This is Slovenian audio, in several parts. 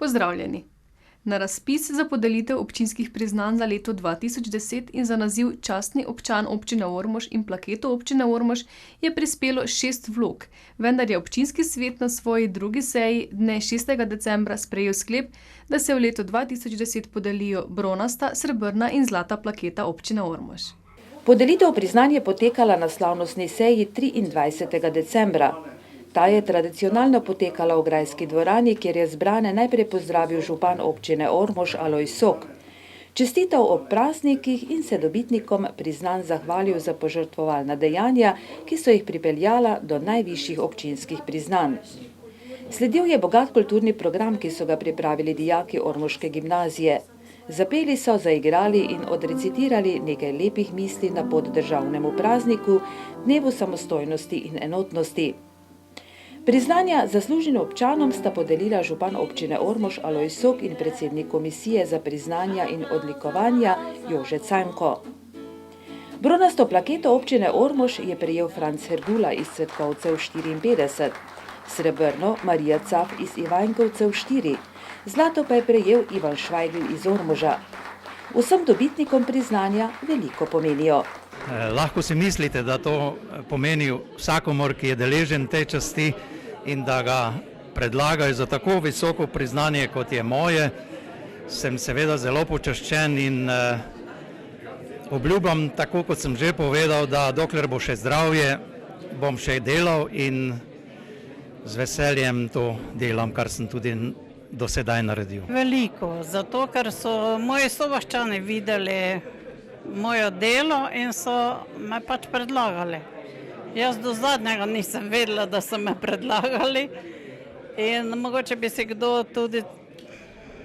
Pozdravljeni! Na razpis za podelitev občinskih priznanj za leto 2010 in za naziv častni občan občine Ormož in plaketo občine Ormož je prispelo 6 vlog, vendar je občinski svet na svoji drugi seji dne 6. decembra sprejel sklep, da se v letu 2010 podelijo bronasta, srebrna in zlata plaketa občine Ormož. Podelitev priznanj je potekala na slavnostni seji 23. decembra. Ta je tradicionalno potekala v grajski dvorani, kjer je zbrane najprej pozdravil župan občine Ormož Alojz Sok. Čestital ob praznikih in se dobitnikom priznanj zahvalil za požrtvovalna dejanja, ki so jih pripeljala do najvišjih občinskih priznanj. Sledil je bogat kulturni program, ki so ga pripravili dijaki ormoške gimnazije. Zapeli so, zaigrali in odrecitirali nekaj lepih misli na pot državnemu prazniku, dnevu samostojnosti in enotnosti. Priznanja zasluženim občanom sta podelila župan občine Ormož Alojz Sok in predsednik komisije za priznanja in odlikovanja Jože Cajnko. Bronasto plaketo občine Ormož je prejel Franc Hergula iz Cvetkovcev 54, srebrno Marija Caf iz Ivanjkovcev 4, zlato pa je prejel Ivan Švajgl iz Ormoža. Vsem dobitnikom priznanja veliko pomenijo. Lahko si mislite, da to pomeni vsakomor, ki je deležen te časti in da ga predlagajo za tako visoko priznanje, kot je moje. Sem seveda zelo počaščen in obljubam, tako kot sem že povedal, da dokler bo še zdravje, bom še delal in z veseljem to delam, kar sem tudi do sedaj naredil. Veliko, zato ker so moji sovaščani videli moje delo in so me pač predlagali. Jaz do zadnjega nisem vedela, da so me predlagali in mogoče bi se kdo tudi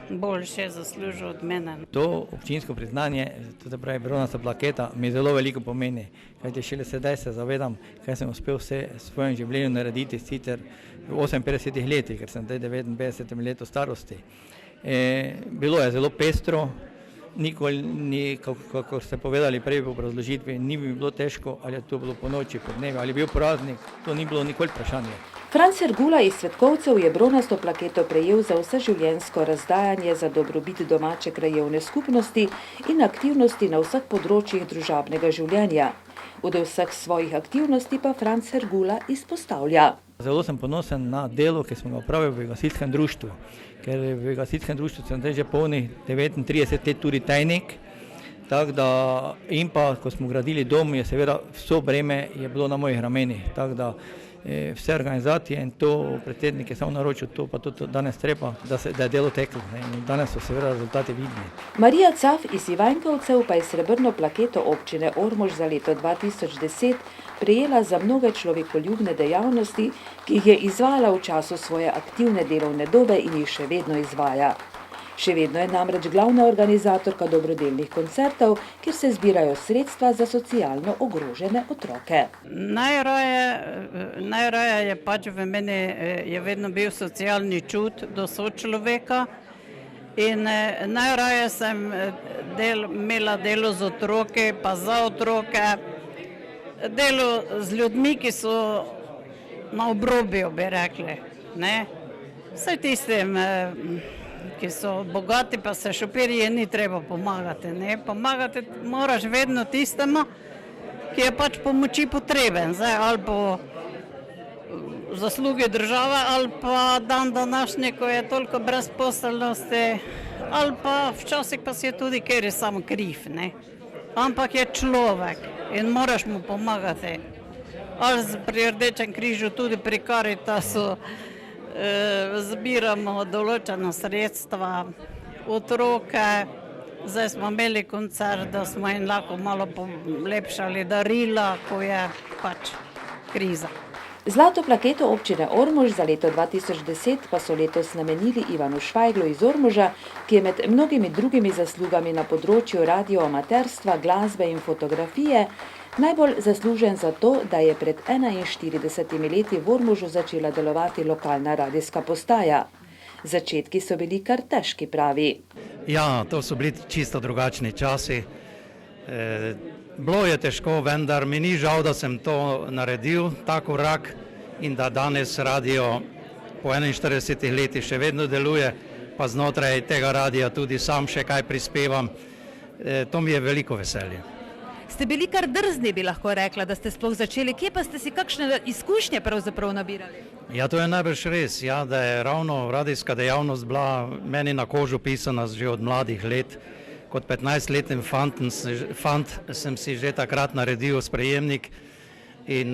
boljše zaslužil od mene. To občinsko priznanje, to se pravi bronasta plaketa, mi zelo veliko pomeni, kajti šele sedaj se zavedam, kaj sem uspel vse v svojem življenju narediti, sicer v 58 letih, ker sem zdaj 59 letu starosti. Bilo je zelo pestro, nikoli ni, kako ste povedali prej v obrazložitvi, ni bi bilo težko, ali je to bilo po noči, po dnevi, ali je bil praznik, to ni bilo nikoli vprašanje. Franc Hergula iz Cvetkovcev je bronasto plaketo prejel za vseživljenjsko razdajanje za dobrobit domače krajevne skupnosti in aktivnosti na vseh področjih družabnega življenja. Od vseh svojih aktivnosti pa Franc Hergula izpostavlja. Zelo sem ponosen na delo, ki smo ga opravili v gasilskem društvu, ker v gasilskem društvu sem zdaj že polnih 39 let tudi tajnik, tako da in pa, ko smo gradili dom, je seveda vso breme je bilo na mojih ramenih, tako da vse organizacije in to predsednik je samo naročil, to pa tudi danes treba, da je delo teklo in danes so seveda rezultati vidni. Marija Caf iz Ivanjkovcev pa je srebrno plaketo občine Ormož za leto 2010 prejela za mnoge človekoljubne dejavnosti, ki jih je izvajala v času svoje aktivne delovne dobe in jih še vedno izvaja. Še vedno je namreč glavna organizatorka dobrodelnih koncertov, kjer se zbirajo sredstva za socialno ogrožene otroke. Najraje je pač v meni je vedno bil socialni čut do sočloveka in najraje sem imela delo z otroki, pa za otroke, delo z ljudmi, ki so na obrobju, bi rekli. Vse tistim, ki so bogati, pa se šopirje ni treba pomagati. Pomagati moraš vedno tistemu, ki je pač pomoči potreben. Zdaj, ali po zaslugi države, ali pa dan današnji, ko je toliko brezposelnosti, ali pa včasih pa si je tudi, ker je samo kriv. Ampak je človek in moraš mu pomagati. Ali pri Rdečem križu, tudi pri Karitasu, zbiramo določena sredstva, otroke, zdaj smo imeli koncert, da smo jim lahko malo polepšali darila, ko je pač kriza. Zlato plaketo občine Ormož za leto 2010 pa so letos namenili Ivanu Švajglu iz Ormoža, ki je med mnogimi drugimi zaslugami na področju radioamaterstva, glasbe in fotografije najbolj zaslužen za to, da je pred 41 leti v Ormožu začela delovati lokalna radijska postaja. Začetki so bili kar težki, pravi. Ja, to so bili čisto drugačni časi. Bilo je težko, vendar mi ni žal, da sem to naredil, ta korak, in da danes radio po 41 letih še vedno deluje, pa znotraj tega radia tudi sam še kaj prispevam. To mi je veliko veselje. Ste bili kar drzni, bi lahko rekla, da ste sploh začeli. Kje pa ste si kakšne izkušnje pravzaprav nabirali? Ja, to je najbrž res, ja, da je ravno radijska dejavnost bila meni na kožo pisana že od mladih let. Kot 15-letni fant sem si že takrat naredil sprejemnik in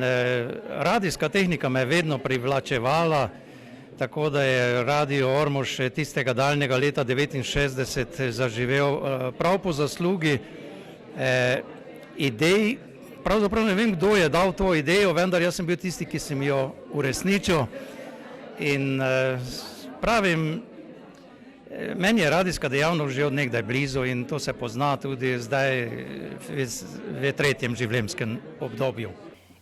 radijska tehnika me je vedno privlačevala, tako da je Radio Ormož tistega daljnega leta 1969 zaživel prav po zaslugi idej. Pravzaprav ne vem, kdo je dal to idejo, vendar jaz sem bil tisti, ki sem jo uresničil. In pravim, meni je radijska dejavnost že od nekdaj blizu in to se pozna tudi zdaj v tretjem življenjskem obdobju.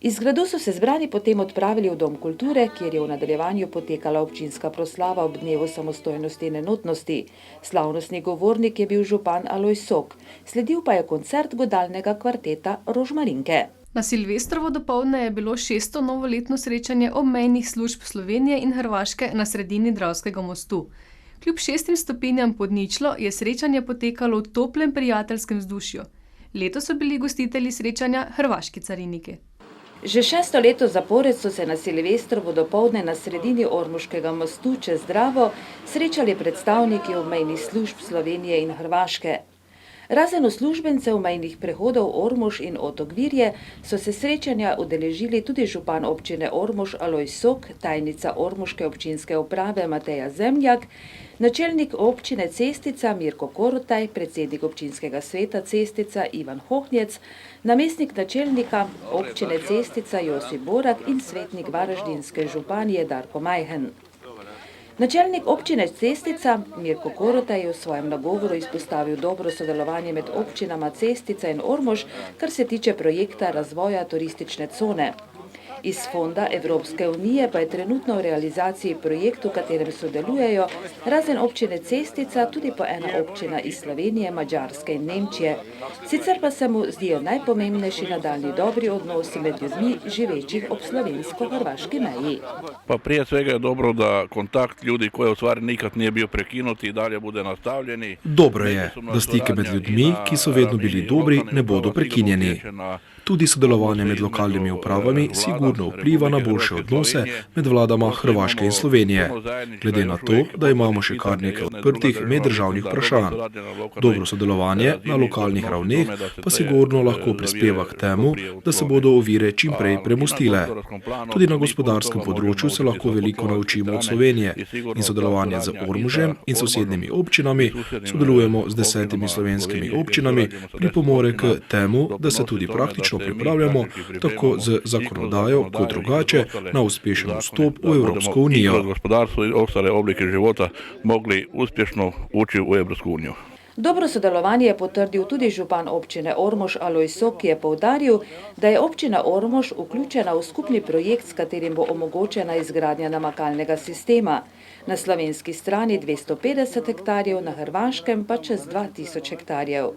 Iz gradu so se zbrani potem odpravili v Dom kulture, kjer je v nadaljevanju potekala občinska proslava ob dnevu samostojnosti in enotnosti. Slavnostni govornik je bil župan Alojz Sok, sledil pa je koncert godalnega kvarteta Rožmarinke. Na Silvestrovo dopoldne je bilo 6. novoletno srečanje obmejnih služb Slovenije in Hrvaške na sredini Dravskega mostu. Kljub 6 stopinjam pod ničlo je srečanje potekalo v toplem prijateljskem vzdušju. Letos so bili gostitelji srečanja hrvaški cariniki. Že 6. leto zapored so se na Silvestrovo dopoldne na sredini Ormoškega mostu čez Dravo srečali predstavniki obmejnih služb Slovenije in Hrvaške. Razen uslužbencev mejnih prehodov Ormož in Otok Virje so se srečanja udeležili tudi župan občine Ormož Alojz Sok, tajnica Ormoške občinske uprave Mateja Zemljak, načelnik občine Cestica Mirko Korotaj, predsednik občinskega sveta Cestica Ivan Hohnjec, namestnik načelnika občine Cestica Josip Borak in svetnik varaždinske županije Darko Majhen. Načelnik občine Cestica Mirko Korotaj je v svojem nagovoru izpostavil dobro sodelovanje med občinama Cestica in Ormož, kar se tiče projekta razvoja turistične cone. Iz fonda Evropske unije pa je trenutno v realizaciji projekt, v katerem sodelujejo razen občine Cestica tudi po ena občina iz Slovenije, Madžarske in Nemčije. Sicer pa se mu zdijo najpomembnejši nadaljnji dobri odnosi med ljudmi živečih ob slovensko-hrvaški meji. Pa prije svega je dobro, da kontakt ljudi koji u stvari nikad nije bio prekinuti i dalje bude nastavljeni. Dobro je, da stike med ljudmi, ki so vedno bili dobri, ne bodo prekinjeni. Tudi sodelovanje med lokalnimi upravami sigurno vpliva na boljše odnose med vladama Hrvaške in Slovenije, glede na to, da imamo še kar nekaj odprtih meddržavnih vprašanj. Dobro sodelovanje na lokalnih ravneh pa sigurno lahko prispeva k temu, da se bodo ovire čim prej premostile. Tudi na gospodarskem področju se lahko veliko naučimo od Slovenije in sodelovanje z Ormožem in sosednjimi občinami, sodelujemo z 10 slovenskimi občinami, pripomore k temu, da se tudi praktično pripravljamo tako z zakonodajo kot drugače na uspešen vstop v Evropsko unijo. Gospodarstvo in ostale oblike života mogli uspješno ući u Evropsku uniju. Dobro sodelovanje je potrdil tudi župan občine Ormož Alojz Sok, ki je poudaril, da je občina Ormož vključena v skupni projekt, s katerim bo omogočena izgradnja namakalnega sistema. Na slovenski strani 250 hektarjev, na hrvaškem pa čez 2000 hektarjev.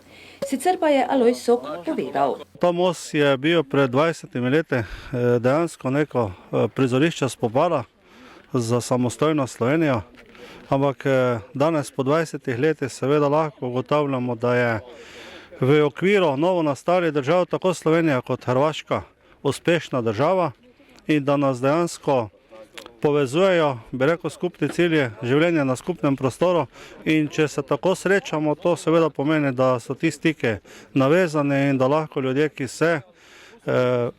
Sicer pa je Alojz Sok povedal. Ta most je bil pred 20 leti dejansko neko prizorišče spopada za samostojno Slovenijo, ampak danes po 20 letih seveda lahko ugotavljamo, da je v okviru novo nastalih držav tako Slovenija kot Hrvaška uspešna država in da nas dejansko povezujejo, bi rekel, skupni cilji življenja na skupnem prostoru in če se tako srečamo, to seveda pomeni, da so ti stike navezani in da lahko ljudje, ki se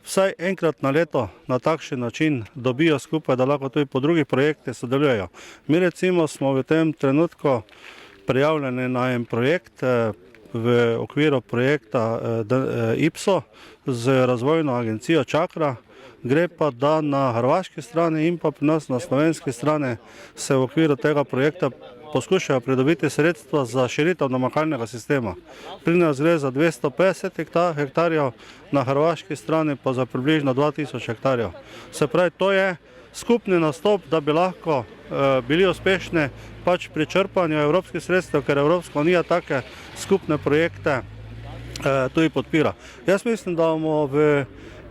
vsaj enkrat na leto na takšen način dobijo skupaj, da lahko tudi po drugih projektih sodelujejo. Mi recimo smo v tem trenutku prijavljeni na en projekt v okviru projekta IPSO z razvojno agencijo Čakra. Gre pa, da na hrvaški strani in pa pri nas na slovenski strani se v okviru tega projekta poskušajo pridobiti sredstva za širitev namakalnega sistema. Pri nas gre za 250 hektarjev, na hrvaški strani pa za približno 2000 hektarjev. Se pravi, to je skupni nastop, da bi lahko bili uspešni pač pri črpanju evropskih sredstev, ker Evropska unija take skupne projekte tudi podpira. Jaz mislim, da bomo v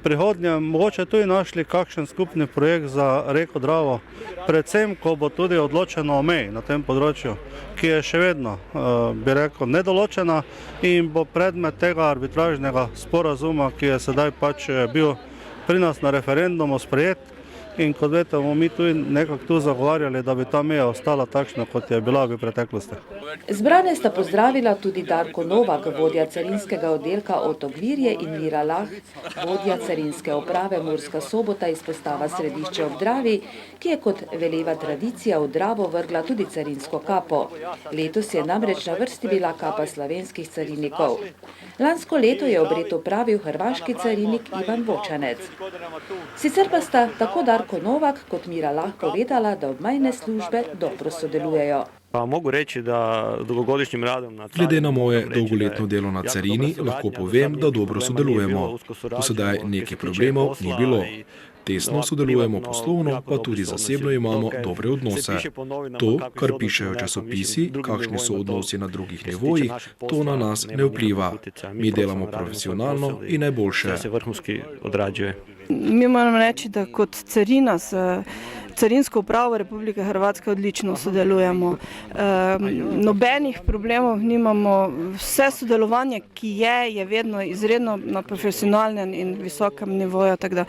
prihodnje mogoče tudi našli kakšen skupni projekt za reko Dravo, predvsem, ko bo tudi odločeno o meji na tem področju, ki je še vedno, bi rekel, nedoločena in bo predmet tega arbitražnega sporazuma, ki je sedaj pač bil pri nas na referendumu sprejet. In kot veste, bomo mi tudi nekako tu zagovarjali, da bi ta meja ostala takšna, kot je bila v preteklosti. Zbrane sta pozdravila tudi Darko Novak, vodja carinskega oddelka Otogvirje, in Mira Lah, vodja carinske uprave Murska Sobota izpostava Središče ob Dravi, ki je kot veleva tradicija v Dravo vrgla tudi carinsko kapo. Letos je namreč na vrsti bila kapa slovenskih carinikov. Lansko leto je obred opravil hrvaški carinik Ivan Vočanec. Sicer pa sta tako Darko Novak kot Mira Lah povedala, da obmejne službe dobro sodelujejo. Mogu reči, da dolgogodišnjim radom na carini... Glede na moje dolgoletno delo na carini, lahko povem, da dobro sodelujemo. Do sedaj nekaj problemov ni bilo. Tesno sodelujemo poslovno, pa tudi zasebno imamo dobre odnose. To, kar pišejo časopisi, kakšni so odnosi na drugih nivojih, to na nas ne vpliva. Mi delamo profesionalno in najboljše. Mi moramo reči, da kot carina z Carinsko upravo Republike Hrvatske odlično sodelujemo. Nobenih problemov nimamo. Vse sodelovanje, ki je vedno izredno na profesionalnem in visokem nivoju, tako da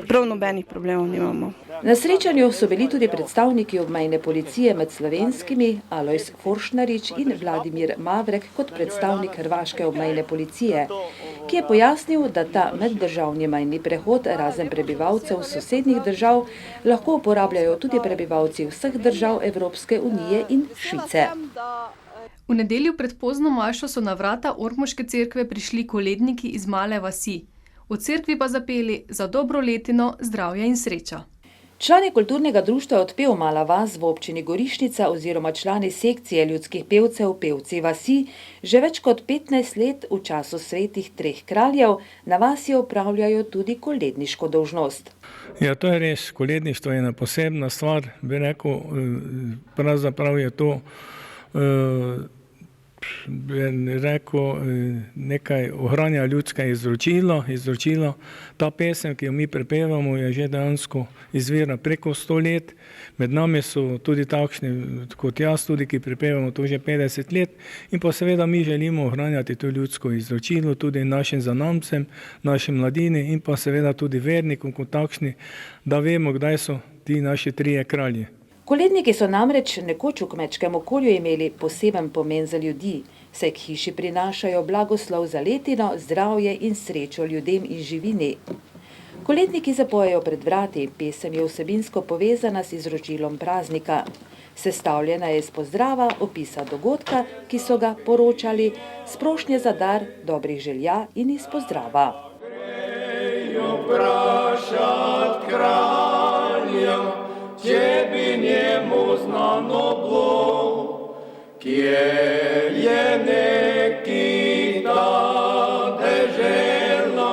prav nobenih problemov nimamo. Na srečanju so bili tudi predstavniki obmejne policije med slovenskimi, Alojz Foršnarič in Vladimir Mavrek kot predstavnik hrvaške obmejne policije, ki je pojasnil, da ta meddržavni mejni prehod razen prebivalcev sosednjih držav lahko uporabljajo tudi prebivalci vseh držav Evropske unije in Švice. V nedeljo pred pozno mašo so na vrata ormoške cerkve prišli koledniki iz Male vasi. V cerkvi pa zapeli za dobro letino, zdravja in sreča. Člani kulturnega društva Odpev Mala vas v občini Gorišnica oziroma člani sekcije ljudskih pevcev Pevci vasi že več kot 15 let v času svetih treh kraljev na vasi opravljajo tudi koledniško dolžnost. Ja, to je res. Koledništvo je ena posebna stvar, bi rekel, pravzaprav je to nekaj ohranja ljudske izročilo. Ta pesem, ki jo mi prepevamo, je že dejansko izvirna preko 100 let. Med nami so tudi takšni kot jaz, tudi ki prepevamo to že 50 let. In pa seveda mi želimo ohranjati to ljudsko izročilo tudi našim zanamcem, našim mladini in pa seveda tudi vernikom kot takšni, da vemo, kdaj so ti naši trije kralji. Koledniki so namreč nekoč v kmečkem okolju imeli poseben pomen za ljudi, saj k hiši prinašajo blagoslov za letino, zdravje in srečo ljudem in živini. Koledniki zapojejo pred vrati, pesem je vsebinsko povezana s izročilom praznika. Sestavljena je iz pozdrava, opisa dogodka, ki so ga poročali, sprošnje za dar, dobrih želja in iz pozdrava. Če bi njemu znano bilo, kje je neki ta dežela,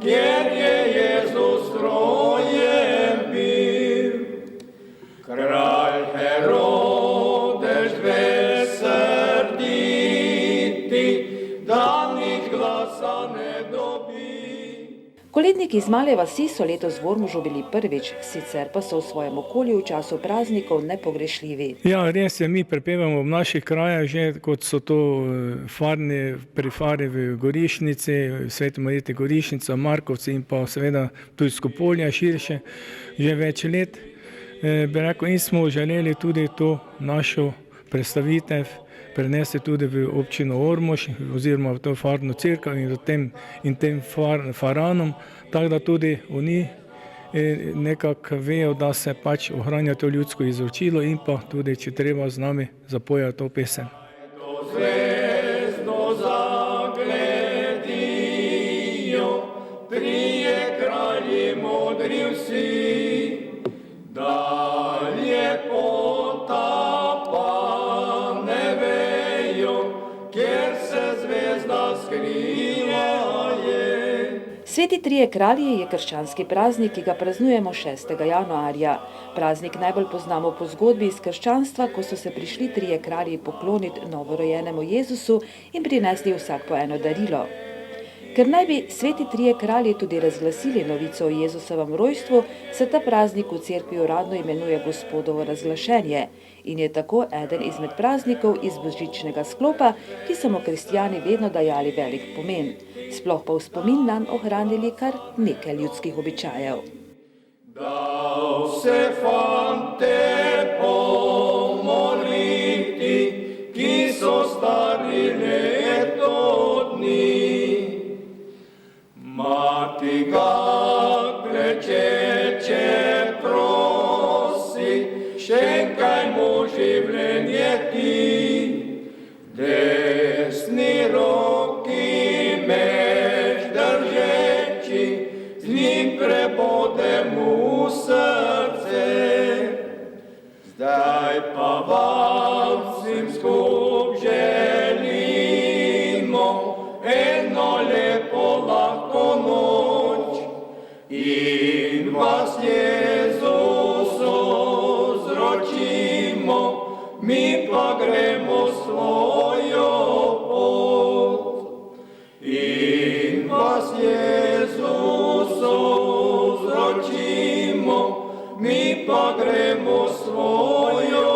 kjer je Jezus rojen bil. Kralj Herodes dve srditi, da nič glasa ne dobi. Koledniki iz Male vasi so letos v Ormožu bili prvič, sicer pa so v svojem okolju v času praznikov nepogrešljivi. Ja, res je, mi prepevamo v naših krajah že, kot so to pri Fari v Gorišnici, Sveti Mariti Gorišnica, Markovci in pa seveda tudi Skopolje širše, že več let. Bi rekel, in smo želeli tudi to našo predstavitev prenesti tudi v občino Ormož oziroma v to farno cerkev in tem faranom, tako da tudi oni nekako vejo, da se pač ohranja to ljudsko izročilo in pa tudi, če treba z nami zapoja to pesem. Zvezdo zagledijo, trije kralji modri vsi, dalje pota Sveti trije kralji je krščanski praznik, ki ga praznujemo 6. januarja. Praznik najbolj poznamo po zgodbi iz krščanstva, ko so se prišli trije kralji pokloniti novorojenemu Jezusu in prinesli vsak po eno darilo. Ker naj bi sveti trije kralji tudi razglasili novico o Jezusovem rojstvu, se ta praznik v cerkvi uradno imenuje Gospodovo razglašenje in je tako eden izmed praznikov iz božičnega sklopa, ki so mu kristjani vedno dajali velik pomen, sploh pa v spomin nanj ohranili kar nekaj ljudskih običajev. Dal se fante pomoliti, ki so stari leto dni. Mati ga klečeče prosi, še enkaj mu življenje ti. Desni roki meč držeči, z njim prebode mu srce. Zdaj pa vam vsem skup želimo eno lepo lahko noč in vas Jezusu zročimo, mi pa gremo svojo pot. In vas Jezusu zročimo, mi pa gremo svojo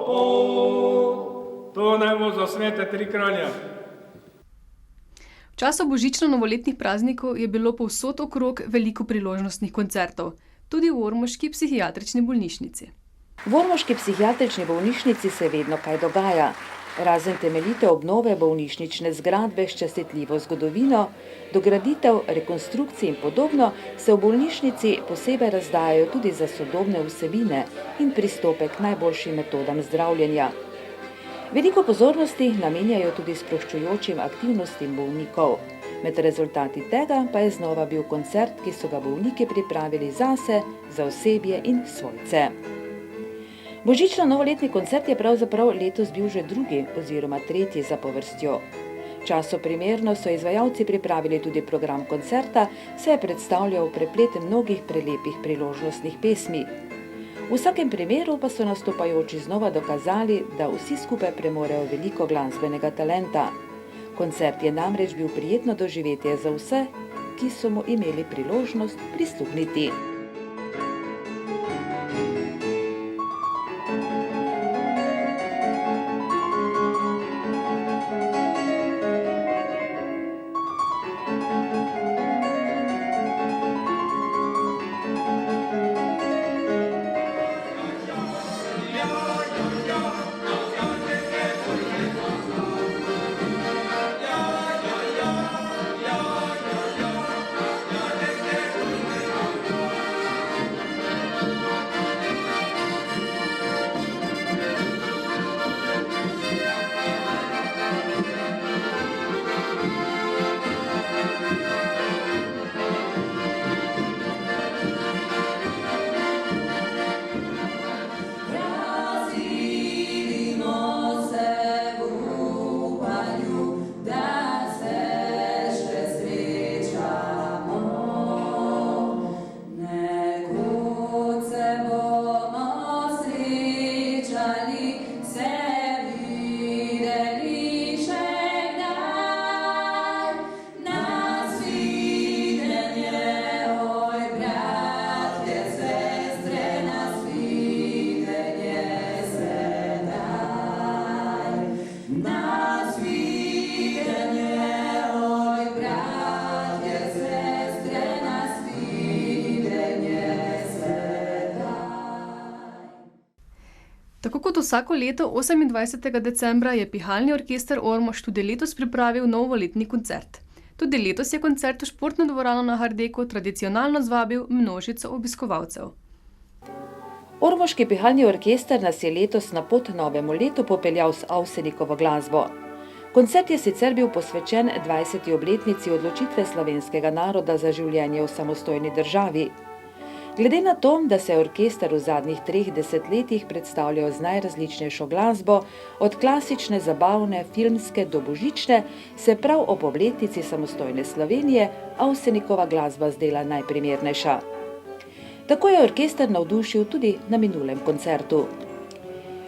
pot. To naj bo za svete tri kralje. V času božično-novoletnih praznikov je bilo povsod okrog veliko priložnostnih koncertov, tudi v ormoški psihiatrični bolnišnici. V ormoški psihiatrični bolnišnici se vedno kaj dogaja. Razen temeljite obnove bolnišnične zgradbe s častitljivo zgodovino, dograditev, rekonstrukcij in podobno, se v bolnišnici posebej razdajajo tudi za sodobne vsebine in pristope k najboljšim metodam zdravljenja. Veliko pozornosti namenjajo tudi sproščujočim aktivnostim bolnikov. Med rezultati tega pa je znova bil koncert, ki so ga bolniki pripravili zase, za osebje in svojce. Božično-novoletni koncert je pravzaprav letos bil že drugi oziroma tretji zapovrstjo. Časoprimerno so izvajalci pripravili tudi program koncerta, saj je predstavljal preplet mnogih prelepih priložnostnih pesmi. V vsakem primeru pa so nastopajoči znova dokazali, da vsi skupaj premorejo veliko glasbenega talenta. Koncert je namreč bil prijetno doživetje za vse, ki so mu imeli priložnost prisluhniti. Tako kot vsako leto 28. decembra je Pihalni orkester Ormož tudi letos pripravil novoletni koncert. Tudi letos je koncert v športno dvorano na Hardeku tradicionalno zvabil množico obiskovalcev. Ormoški pihalni orkester nas je letos na pot novemu letu popeljal s Avsenikovo glasbo. Koncert je sicer bil posvečen 20. obletnici odločitve slovenskega naroda za življenje v samostojni državi. Glede na to, da se je orkester v zadnjih 3 desetletjih predstavljal z najrazličnejšo glasbo, od klasične, zabavne, filmske do božične, se prav ob obletnici samostojne Slovenije Avsenikova glasba zdela najprimernejša. Tako je orkester navdušil tudi na minulem koncertu.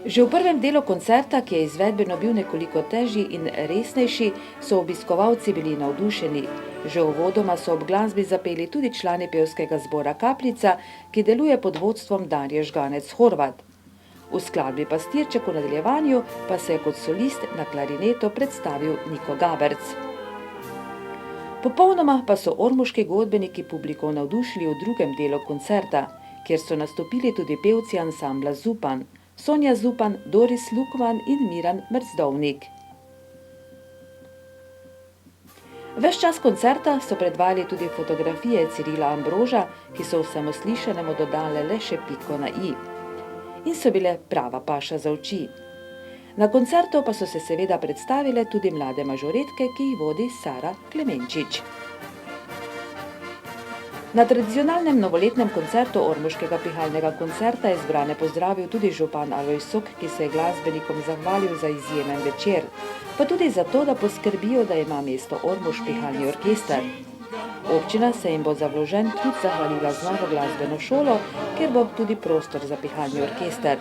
Že v prvem delu koncerta, ki je izvedbeno bil nekoliko težji in resnejši, so obiskovalci bili navdušeni. Že uvodoma so ob glasbi zapeli tudi člani pevskega zbora Kapljica, ki deluje pod vodstvom Darje Žganec-Horvat. V skladbi Pastirček v nadaljevanju pa se je kot solist na klarineto predstavil Niko Gaberc. Popolnoma pa so ormoški godbeniki publiko navdušili v drugem delu koncerta, kjer so nastopili tudi pevci ansambla Zupan, Sonja Zupan, Doris Lukman in Miran Mrzdovnik. Ves čas koncerta so predvajali tudi fotografije Cirila Ambroža, ki so vsemu slišanemu dodale le še piko na i. In so bile prava paša za oči. Na koncertu pa so se seveda predstavile tudi mlade mažoretke, ki jih vodi Sara Klemenčič. Na tradicionalnem novoletnem koncertu ormoškega pihalnega koncerta je zbrane pozdravil tudi župan Alojz Sok, ki se je glasbenikom zahvalil za izjemen večer, pa tudi zato, da poskrbijo, da ima mesto Ormož pihalni orkester. Občina se jim bo za vložen trud zahvalila z novo glasbeno šolo, kjer bo tudi prostor za pihalni orkester.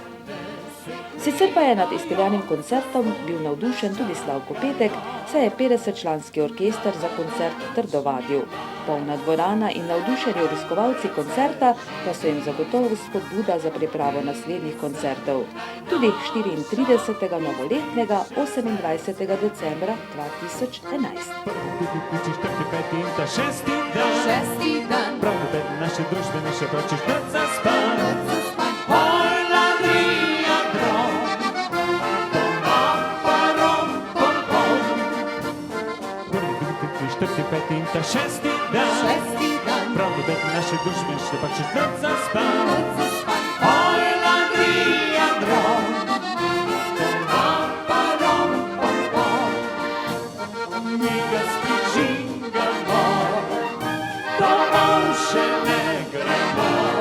Sicer pa je nad izpeljanim koncertom bil navdušen tudi Slavko Petek, saj je 50-članski orkester za koncert trdo vadil. Polna dvorana in navdušeni obiskovalci koncerta pa so jim zagotovo spodbuda za pripravo naslednjih koncertov. Tudi 34. novoletnega 28. decembra 2011. Šesti dan, pravi naše družbe, naše pročiš, da zaspan. Šesti dan, pravno da naše družbe še pa čez noč zaspan. Oj, Ladrija, drom, parom, mi ga spričingamo, domov še ne gremo.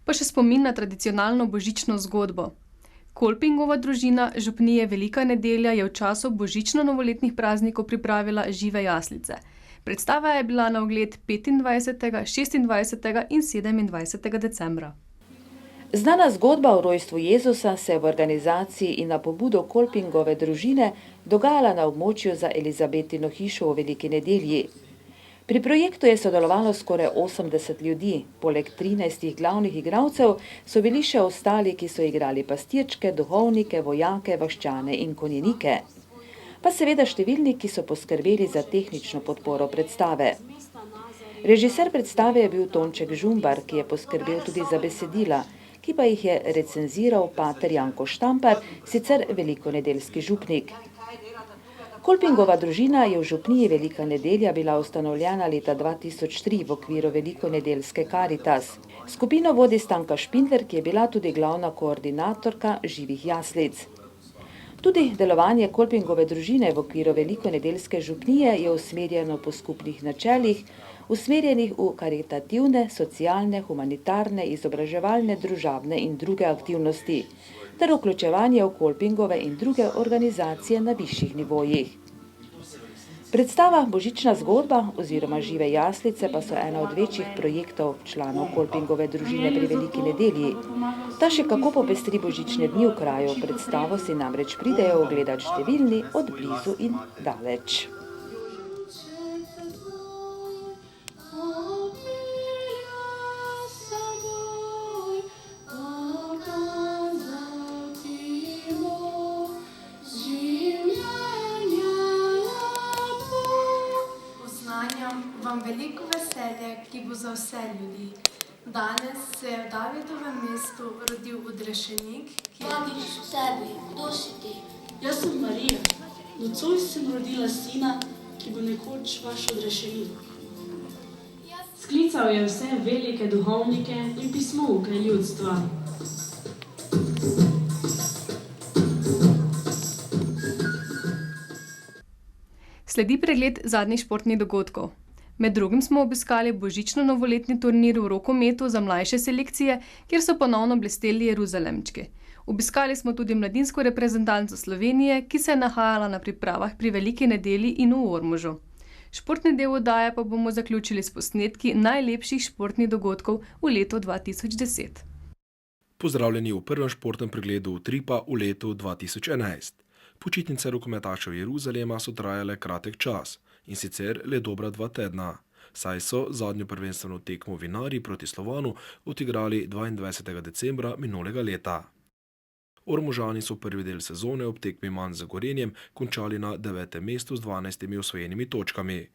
Pa še spomin na tradicionalno božično zgodbo. Kolpingova družina župnije Velika nedelja je v času božično-novoletnih praznikov pripravila žive jaslice. Predstava je bila na ogled 25., 26. in 27. decembra. Znana zgodba o rojstvu Jezusa se je v organizaciji in na pobudo Kolpingove družine dogajala na območju za Elizabetino hišo v Veliki nedelji. Pri projektu je sodelovalo skoraj 80 ljudi, poleg 13 glavnih igralcev so bili še ostali, ki so igrali pastirčke, duhovnike, vojake, vaščane in konjenike. pa seveda številni, ki so poskrbeli za tehnično podporo predstave. Režiser predstave je bil Tonček Žumbar, ki je poskrbel tudi za besedila, ki pa jih je recenziral pater Janko Štampar, sicer velikonedeljski župnik. Kolpingova družina je v župniji Velika nedelja bila ustanovljena leta 2003 v okviru velikonedeljske Karitas. Skupino vodi Stanka Špindler, ki je bila tudi glavna koordinatorka živih jaslic. Tudi delovanje Kolpingove družine v okviru velikonedeljske župnije je usmerjeno po skupnih načelih, usmerjenih v karitativne, socialne, humanitarne, izobraževalne, družabne in druge aktivnosti, ter vključevanje v Kolpingove in druge organizacije na višjih nivojih. Predstava Božična zgodba oziroma Žive jaslice pa so ena od večjih projektov članov Kolpingove družine pri Veliki nedelji. Ta še kako popestri božične dni v kraju, predstavo si namreč pridejo ogledati številni od blizu in daleč. Vam veliko veselje, ki bo za vse ljudi. Danes se je v Davidovem mestu rodil odrešenik, ki je... Pagiš v sebi, kdo si ti? Jaz sem Marija. Nocoj sem rodila sina, ki bo nekoč vaš odrešenik. Sklical je vse velike duhovnike in pismovke ljudstva. Sledi pregled zadnjih športnih dogodkov. Med drugim smo obiskali božično-novoletni turnir v rokometu za mlajše selekcije, kjer so ponovno blesteli Jeruzalemčki. Obiskali smo tudi mladinsko reprezentanco Slovenije, ki se je nahajala na pripravah pri Veliki nedelji in v Ormožu. Športni del oddaje pa bomo zaključili s posnetki najlepših športnih dogodkov v letu 2010. Pozdravljeni v prvem športnem pregledu Utripa v letu 2011. Počitnice rokometašev Jeruzalema so trajale kratek čas, in sicer le dobra 2 tedna, saj so zadnjo prvenstveno tekmo Vinarji proti Slovanu odigrali 22. decembra minulega leta. Ormožani so prvi del sezone ob tekmi manj z Gorenjem končali na 9. mestu z 12 osvojenimi točkami.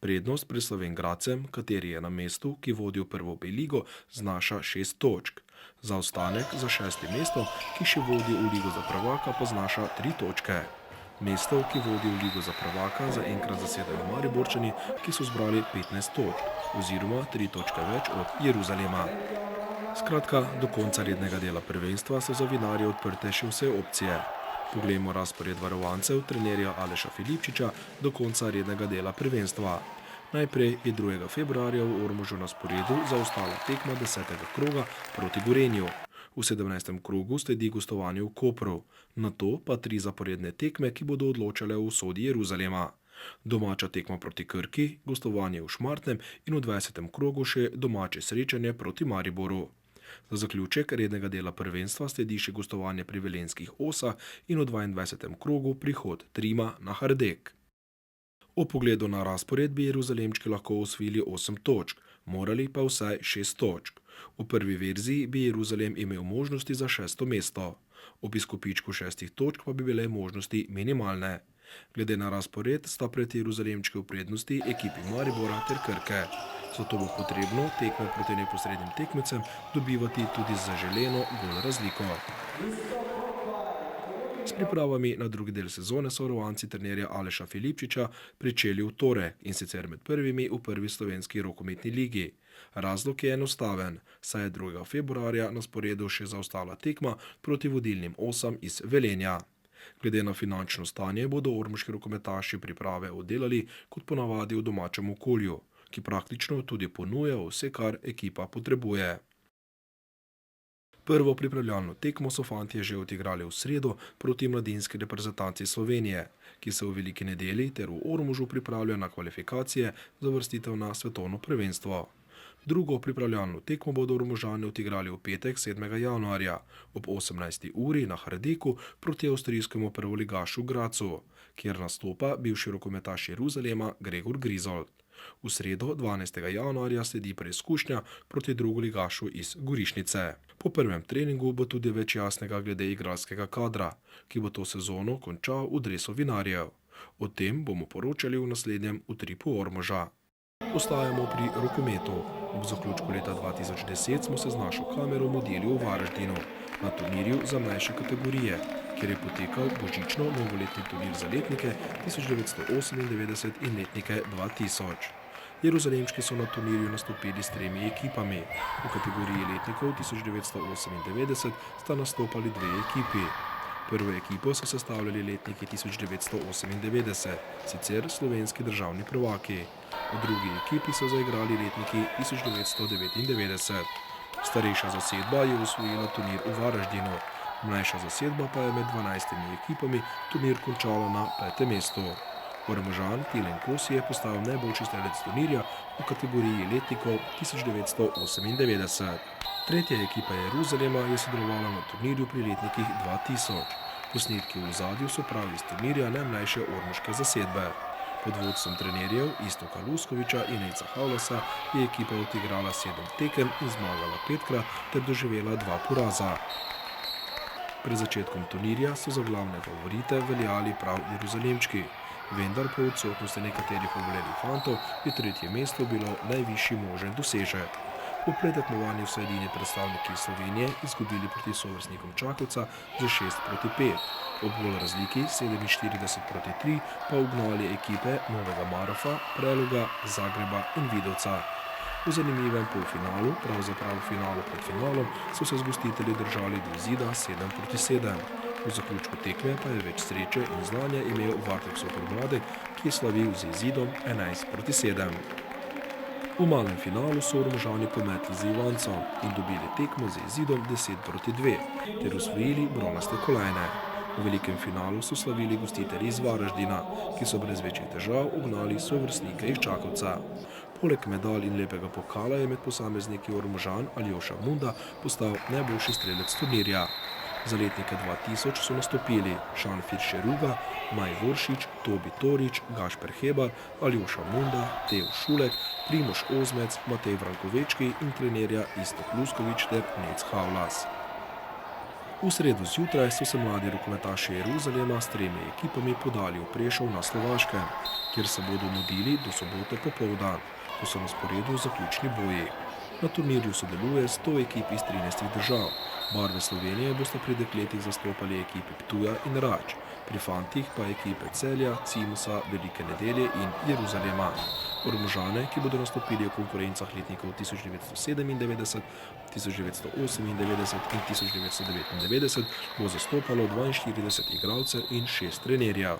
Prednost pred Slovenj Gradcem, kateri je na mestu, ki vodi v prvo B ligo, znaša 6 točk. Zaostanek za 6. mesto, ki še vodi v ligo za prvaka, pa znaša 3 točke. Mesto, ki vodi v ligo za prvaka, zaenkrat zasedajo Mariborčani, ki so zbrali 15 točk, oziroma 3 točke več od Jeruzalema. Skratka, do konca rednega dela prvenstva so za Vinarje odprte še vse opcije. Poglejmo razpored varovancev trenerja Aleša Filipčiča do konca rednega dela prvenstva. Najprej je 2. februarja v Ormožu na sporedu zaostala tekma 10. kroga proti Gorenju. V 17. krogu sledi gostovanje v Kopru, nato pa 3 zaporedne tekme, ki bodo odločale o usodi Jeruzalema. Domača tekma proti Krki, gostovanje v Šmartnem in v 20. krogu še domače srečanje proti Mariboru. Za zaključek rednega dela prvenstva sledi še gostovanje pri Velenjskih Osah in v 22. krogu prihod Trima na Hardek. O pogledu na razpored bi Jeruzalemčki lahko osvojili 8 točk, morali pa vsaj 6 točk. V prvi verziji bi Jeruzalem imel možnosti za 6. mesto. Ob izkupičku 6 točk pa bi bile možnosti minimalne. Glede na razpored sta pred Jeruzalemčki v prednosti ekipi Maribora ter Krke. Zato bo potrebno tekme proti neposrednim tekmecem dobivati tudi z zaželeno gol razliko. S pripravami na drugi del sezone so varovanci trenerja Aleša Filipčiča pričeli v torek, in sicer med prvimi v prvi slovenski rokometni ligi. Razlog je enostaven, saj je 2. februarja na sporedu še zaostala tekma proti vodilnim Osam iz Velenja. Glede na finančno stanje bodo ormoški rokometaši priprave oddelali kot ponavadi v domačem okolju, ki praktično tudi ponuja vse, kar ekipa potrebuje. Prvo pripravljalno tekmo so fantje že odigrali v sredo proti mladinski reprezentanci Slovenije, ki se v Veliki nedelji ter v Ormožu pripravlja na kvalifikacije za uvrstitev na svetovno prvenstvo. Drugo pripravljalno tekmo bodo Ormožani odigrali v petek 7. januarja ob 18. uri na Hardeku proti avstrijskemu prvoligašu Grazu, kjer nastopa bivši rokometaš Jeruzalema Gregor Grizold. V sredo 12. januarja sledi preizkušnja proti drugoligašu iz Gorišnice. Po prvem treningu bo tudi več jasnega glede igralskega kadra, ki bo to sezono končal v dresu Vinarjev. O tem bomo poročali v naslednjem utripu Ormoža. Ostajamo pri rokometu. Ob zaključku leta 2010 smo se z našo kamero mudili v Varaždinu na turnirju za mlajše kategorije, kjer je potekal božično-novoletni turnir za letnike 1998 in letnike 2000. Jeruzalemčki so na turnirju nastopili s 3 ekipami. V kategoriji letnikov 1998 sta nastopali 2 ekipi. Prvo ekipo so sestavljali letniki 1998, sicer slovenski državni prvaki. V drugi ekipi so zaigrali letniki 1999. Starejša zasedba je osvojila turnir v Varaždinu, mlajša zasedba pa je med 12 ekipami turnir končala na 5. mestu. Ormožan Tilen Kosi je postal najboljši strelec turnirja v kategoriji letnikov 1998. Tretja ekipa Jeruzalema je sodelovala na turnirju pri letnikih 2000. Posnetki v ozadju so prav iz turnirja najmlajše ormoške zasedbe. Pod vodstvom trenerjev Iztoka Luskoviča in Nejca Havlasa je ekipa odigrala 7 tekem in zmagala 5-krat ter doživela 2 poraza. Pred začetkom turnirja so za glavne favorite veljali prav Jeruzalemčki, vendar po odsotnosti nekaterih obolenih fantov je 3. mesto bilo najvišji možen dosežek. V predtekmovanju so edini predstavniki Slovenije izgubili proti sovrstnikom Čakovca za 6-5. Ob gol razliki 47-3 pa ugnali ekipe Novega Marofa, Preloga, Zagreba in Vidovca. V zanimivem polfinalu, pravzaprav v finalu pred finalom, so se zgostitelji držali do izida 7-7. V zaključku tekme pa je več sreče in znanja imel Vartek Sopromladek, ki je slavil z izidom 11-7. V malem finalu so Ormožani pometli z Ivancom in dobili tekmo z izidom 10-2 ter osvojili bronaste kolajne. V velikem finalu so slavili gostitelji iz Varaždina, ki so brez večjih težav ugnali sovrstnike iz Čakovca. Poleg medalj in lepega pokala je med posamezniki Ormožan Aljoša Munda postal najboljši strelec turnirja. Za letnike 2000 so nastopili Šan Firšeruga, Maj Voršič, Tobi Torič, Gašper Hebar, Aljoša Munda, Teo Šulek, Primož Ozmec, Matej Vrankovečki in trenerja Iztok Luskovič ter Nec Havlas. V sredo zjutraj so se mladi rokometaši Jeruzalema s 3 ekipami podali v Prešov na Slovaškem, kjer se bodo mudili do sobote popoldan, ko so na sporedu zaključni boji. Na turnirju sodeluje 100 ekip iz 13 držav. Barve Slovenije bosta pri dekletih zastopali ekipe Ptuja in Rač, pri fantih pa ekipe Celja, Cimosa, Velike Nedelje in Jeruzalema. Ormožane, ki bodo nastopili v konkurencah letnikov 1997, 1998 in 1999, bo zastopalo 42 igralcev in 6 trenerjev.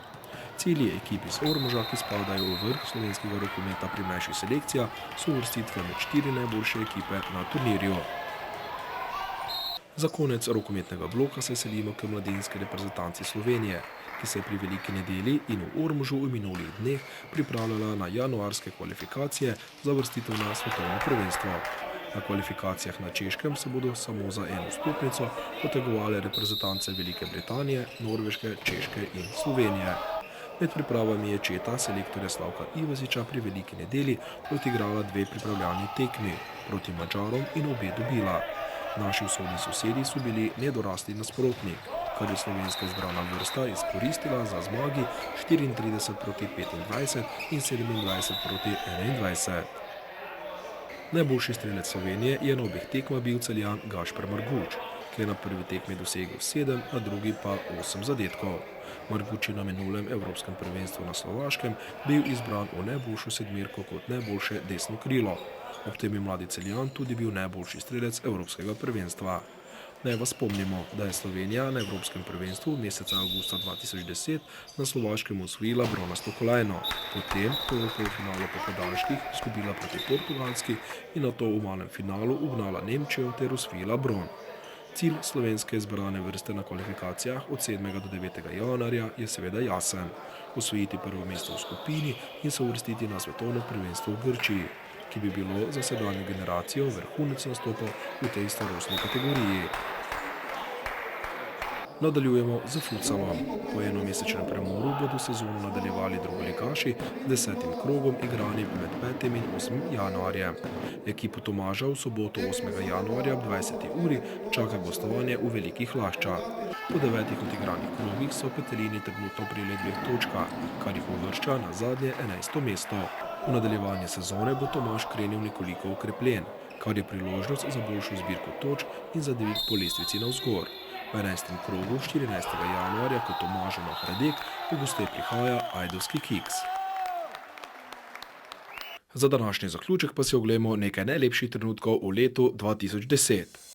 Cilji ekip iz Ormoža, ki spadajo v vrh slovenskega rokometa pri mlajših selekcijah, so uvrstitve med 4 najboljše ekipe na turnirju. Za konec rokometnega bloka se selimo k mladinski reprezentanci Slovenije, ki se je pri Veliki nedelji in v Ormožu v minulih dneh pripravljala na januarske kvalifikacije za uvrstitev na svetovno prvenstvo. Na kvalifikacijah na Češkem se bodo samo za eno vstopnico potegovale reprezentance Velike Britanije, Norveške, Češke in Slovenije. Med pripravami je četa selektorja Slavka Ivaziča pri Veliki nedelji odigrala 2 pripravljalni tekmi proti Madžarom in obe dobila. Naši vzhodni sosedi so bili nedorasli nasprotnik, kar je slovenska izbrana vrsta izkoristila za zmagi 34-25 in 27-21. Najboljši strelec Slovenije je na obeh tekmah bil Celjan Gašper Marguč, ki je na prvi tekmi dosegel 7, na drugi pa 8 zadetkov. Marguč je na minulem evropskem prvenstvu na Slovaškem bil izbran v najboljšo sedmirko kot najboljše desno krilo. Ob tem je mladi Celjan tudi bil najboljši strelec evropskega prvenstva. Naj vas spomnimo, da je Slovenija na evropskem prvenstvu meseca avgusta 2010 na Slovaškem osvojila bronasto kolajno, potem ko je v polfinalu po podaljških izgubila proti Portugalski in nato v malem finalu ugnala Nemčijo ter osvojila bron. Cilj slovenske izbrane vrste na kvalifikacijah od 7. do 9. januarja je seveda jasen: osvojiti prvo mesto v skupini in se uvrstiti na svetovno prvenstvo v Grčiji, ki bi bilo za sedanjo generacijo vrhunec nastopov v tej starostni kategoriji. Nadaljujemo z futsalom. Po enomesečnem premoru bodo sezono nadaljevali drugoligaši z 10. krogom igranim med 5. in 8. januarjem. Ekipo Tomaža v soboto 8. januarja ob 20. uri čaka gostovanje v Velikih Laščah. Po 9 odigranih krogih so petelini trenutno prijeli 2 točka, kar jih uvršča na zadnje 11. mesto. V nadaljevanje sezone bo Tomaž krenil nekoliko okrepljen, kar je priložnost za boljšo zbirko točk in za dvig po lestvici navzgor. V 11. krogu 14. januarja kot Tomažu na Hradek v gosteh prihaja ajdovski Kiks. Za današnji zaključek pa si oglejmo nekaj najlepših trenutkov v letu 2010.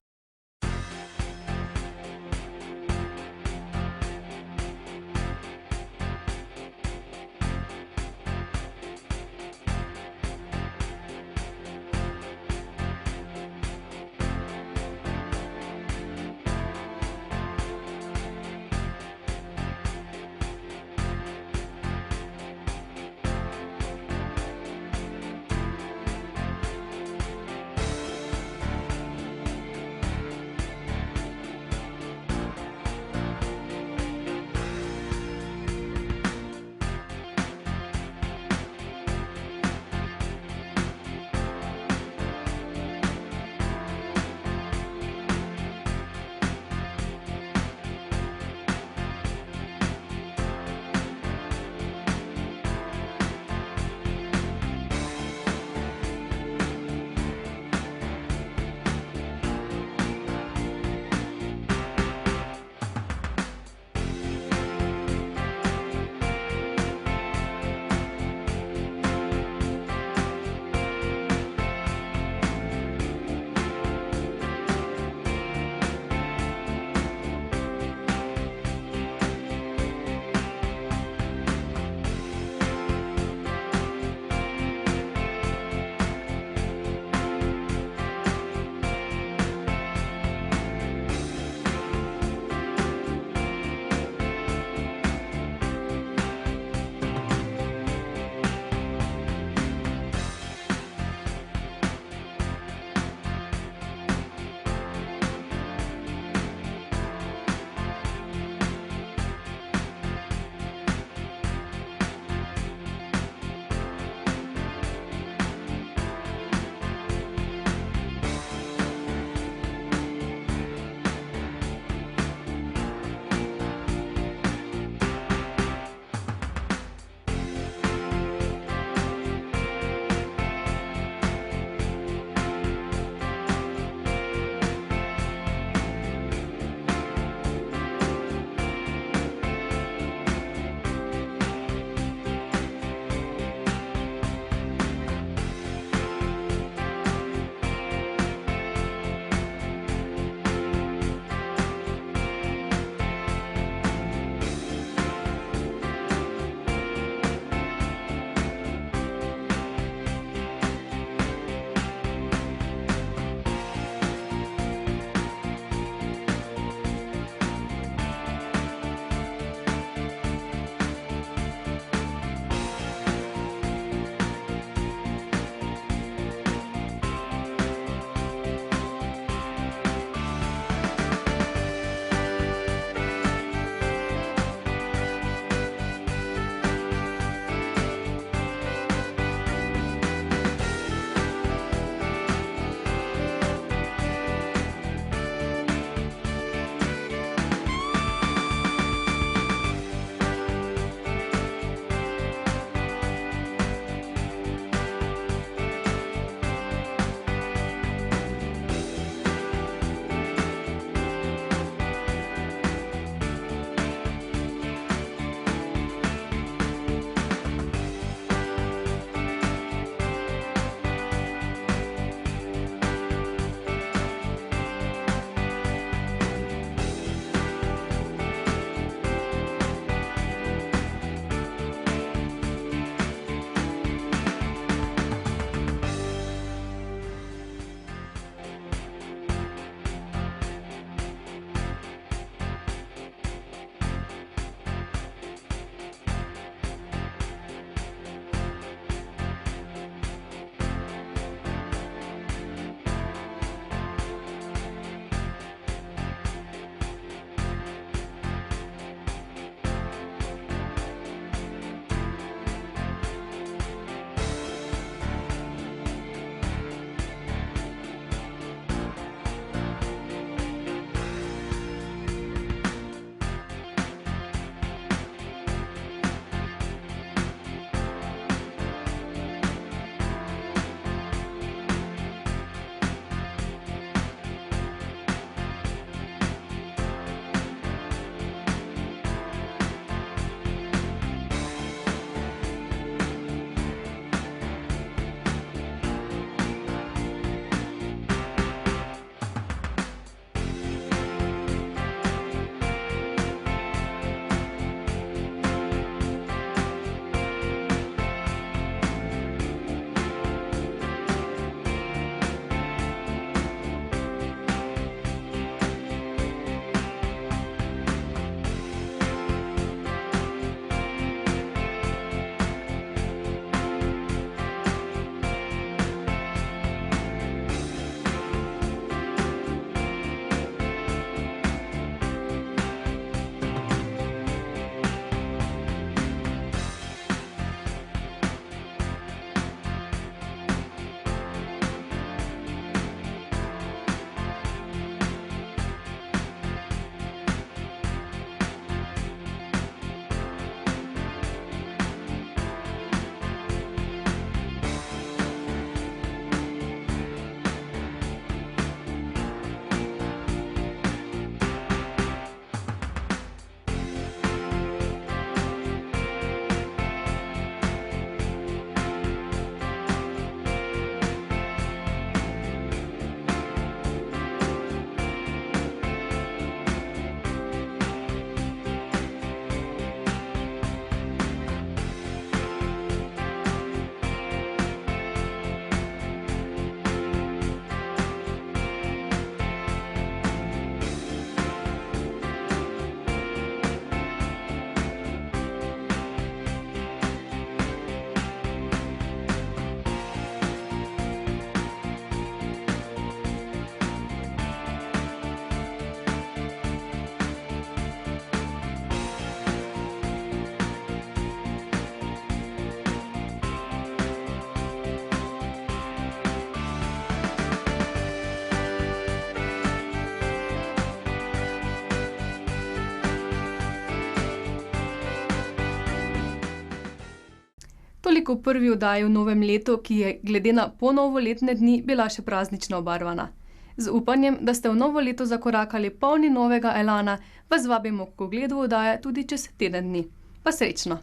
Toliko v prvi oddaji v novem letu, ki je glede na ponovoletne dni bila še praznično obarvana. Z upanjem, da ste v novo leto zakorakali polni novega elana, vas vabimo k ogledu oddaje tudi čez teden dni. Pa srečno!